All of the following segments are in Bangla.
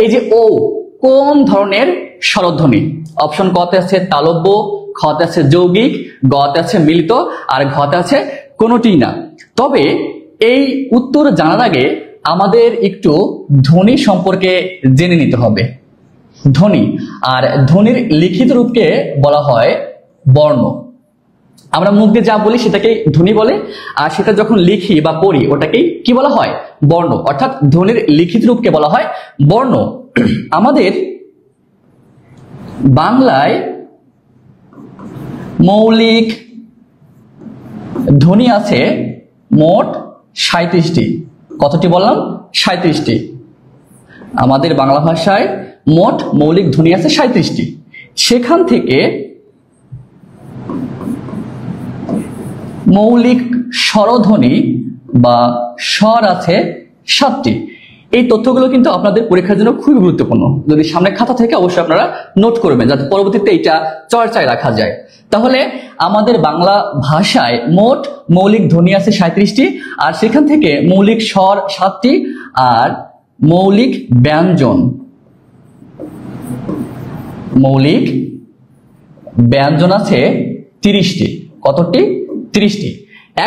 এই যে ও কোন ধরনের স্বরধ্বনি? অপশন ক তে আছে তালব্য, খ তে আছে যৌগিক, গ তে আছে মিলিত, আর ঘ তে আছে কোনোটিই না। তবে এই উত্তর জানার আগে আমাদের একটু ধ্বনি সম্পর্কে জেনে নিতে হবে। ধ্বনি, আর ধ্বনির লিখিত রূপকে বলা হয় বর্ণ। আমরা মুখ দিয়ে যা বলি সেটাকে ধ্বনি বলে, আর সেটা যখন লিখি বা পড়ি ওটাকেই কি বলা হয়? বর্ণ। অর্থাৎ ধ্বনির লিখিত রূপকে বলা হয় বর্ণ। আমাদের বাংলায় মৌলিক ধ্বনি আছে মোট 37টি। কতটি বললাম? 37টি। আমাদের বাংলা ভাষায় মোট মৌলিক ধ্বনি আছে 37টি। সেখান থেকে মৌলিক স্বরধ্বনি বা স্বর আছে 7টি। এই তথ্যগুলো কিন্তু আপনাদের পরীক্ষার জন্য খুবই গুরুত্বপূর্ণ। যদি সামনে খাতা থেকে অবশ্যই আপনারা নোট করবেন, যাতে পরবর্তীতে এটা চর্চায় রাখা যায়। তাহলে আমাদের বাংলা ভাষায় মোট মৌলিক ধ্বনি আছে 37টি, আর সেখান থেকে মৌলিক স্বর 7টি, আর মৌলিক ব্যঞ্জন আছে 30টি। কতটি? 30টি।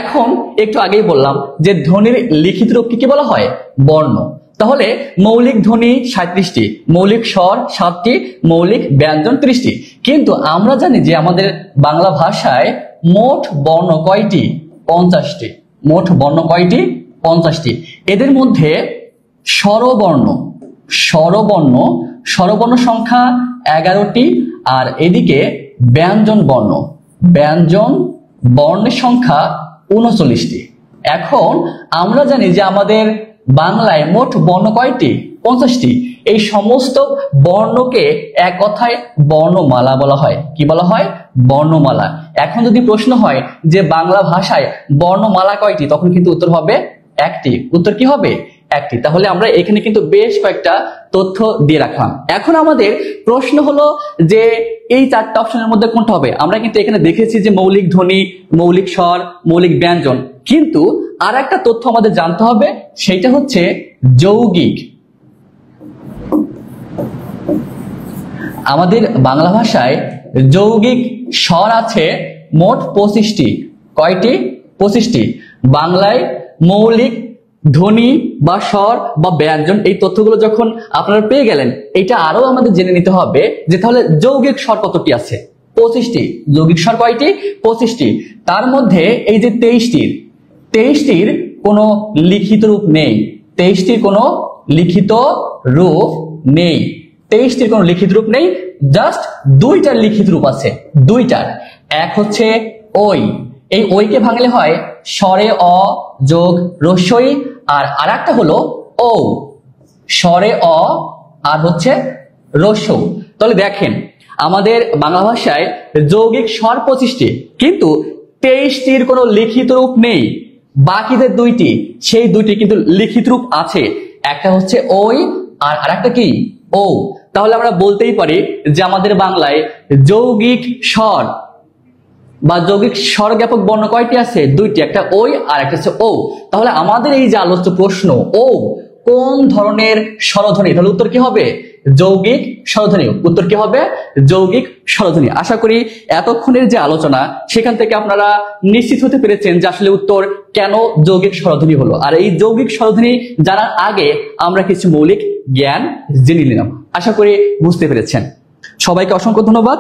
এখন একটু আগেই বললাম যে ধ্বনির লিখিত রূপকে কি বলা হয়? বর্ণ। তাহলে মৌলিক ধ্বনি 37টি, মৌলিক স্বর 7টি, মৌলিক ব্যঞ্জন 30টি। কিন্তু আমরা জানি যে আমাদের বাংলা ভাষায় মোট বর্ণ কয়টি? 50টি। মোট বর্ণ কয়টি? 50টি। এদের মধ্যে স্বরবর্ণ সংখ্যা 11টি, আর এদিকে ব্যঞ্জন বর্ণের সংখ্যা 39টি। এখন আমরা জানি যে আমাদের বাংলায় মোট বর্ণ কয়টি? 50টি। এই সমস্ত বর্ণকে এক কথায় বর্ণমালা বলা হয়। কি বলা হয়? বর্ণমালা। এখন যদি প্রশ্ন হয় যে বাংলা ভাষায় বর্ণমালা কয়টি, তখন কিন্তু উত্তর হবে একটি। উত্তর কি হবে? একটি। তাহলে আমরা এখানে কিন্তু বেশ কয়েকটা তথ্য দিয়ে রাখলাম। এখন আমাদের প্রশ্ন হলো যে এই 4টা অপশনের মধ্যে কোনটা হবে? আমরা কিন্তু এখানে দেখেছি যে মৌলিক ধ্বনি, মৌলিক স্বর, মৌলিক ব্যঞ্জন, কিন্তু আর একটা তথ্য আমাদের জানতে হবে, সেটা হচ্ছে যৌগিক। আমাদের বাংলা ভাষায় যৌগিক স্বর আছে মোট 25টি। কয়টি? 25টি। বাংলায় মৌলিক ধ্বনি বা স্বর বা ব্যঞ্জন, এই তথ্যগুলো যখন আপনারা পেয়ে গেলেন, এটা আরো আমাদের জেনে নিতে হবে যে তাহলে যৌগিক স্বর কতটি আছে? 25টি। যৌগিক স্বর কয়টি? 25টি। তার মধ্যে এই যে 23টির কোনো লিখিত রূপ নেই। 23টির কোনো লিখিত রূপ নেই। 23টির কোনো লিখিত রূপ নেই, জাস্ট 2টার লিখিত রূপ আছে। 2টার। এক হচ্ছে ওই। এই ওইকে ভাঙলে হয় স্বরে অ যোগ রস্বই, আর আরেকটা হলো ও। স্বরে অ আর হচ্ছে রস্য। তাহলে দেখেন আমাদের বাংলা ভাষায় যৌগিক স্বর 25টি, কিন্তু 23টির কোনো লিখিত রূপ নেই। বাকি যে 2টি, সেই 2টি কিন্তু লিখিত রূপ আছে। একটা হচ্ছে ওই, আর আরেকটা কি? ও। তাহলে আমরা বলতেই পারি যে আমাদের বাংলায় যৌগিক স্বর বা যৌগিক স্বর জ্ঞাপক বর্ণ কয়টি আছে? 2টি। একটা ওই আর একটা হচ্ছে ও। তাহলে আমাদের এই যে আলোচ্য প্রশ্ন, ও কোন ধরনের স্বরধ্বনি, তাহলে উত্তর কি হবে? যৌগিক স্বরধ্বনি। উত্তর কি হবে? যৌগিক স্বরধ্বনি। আশা করি এতক্ষণের যে আলোচনা, সেখান থেকে আপনারা নিশ্চিত হতে পেরেছেন যে আসলে উত্তর কেন যৌগিক স্বরধ্বনি হলো। আর এই যৌগিক স্বরধ্বনি জানার আগে আমরা কিছু মৌলিক জ্ঞান জেনে নিলাম। আশা করি বুঝতে পেরেছেন। সবাইকে অসংখ্য ধন্যবাদ।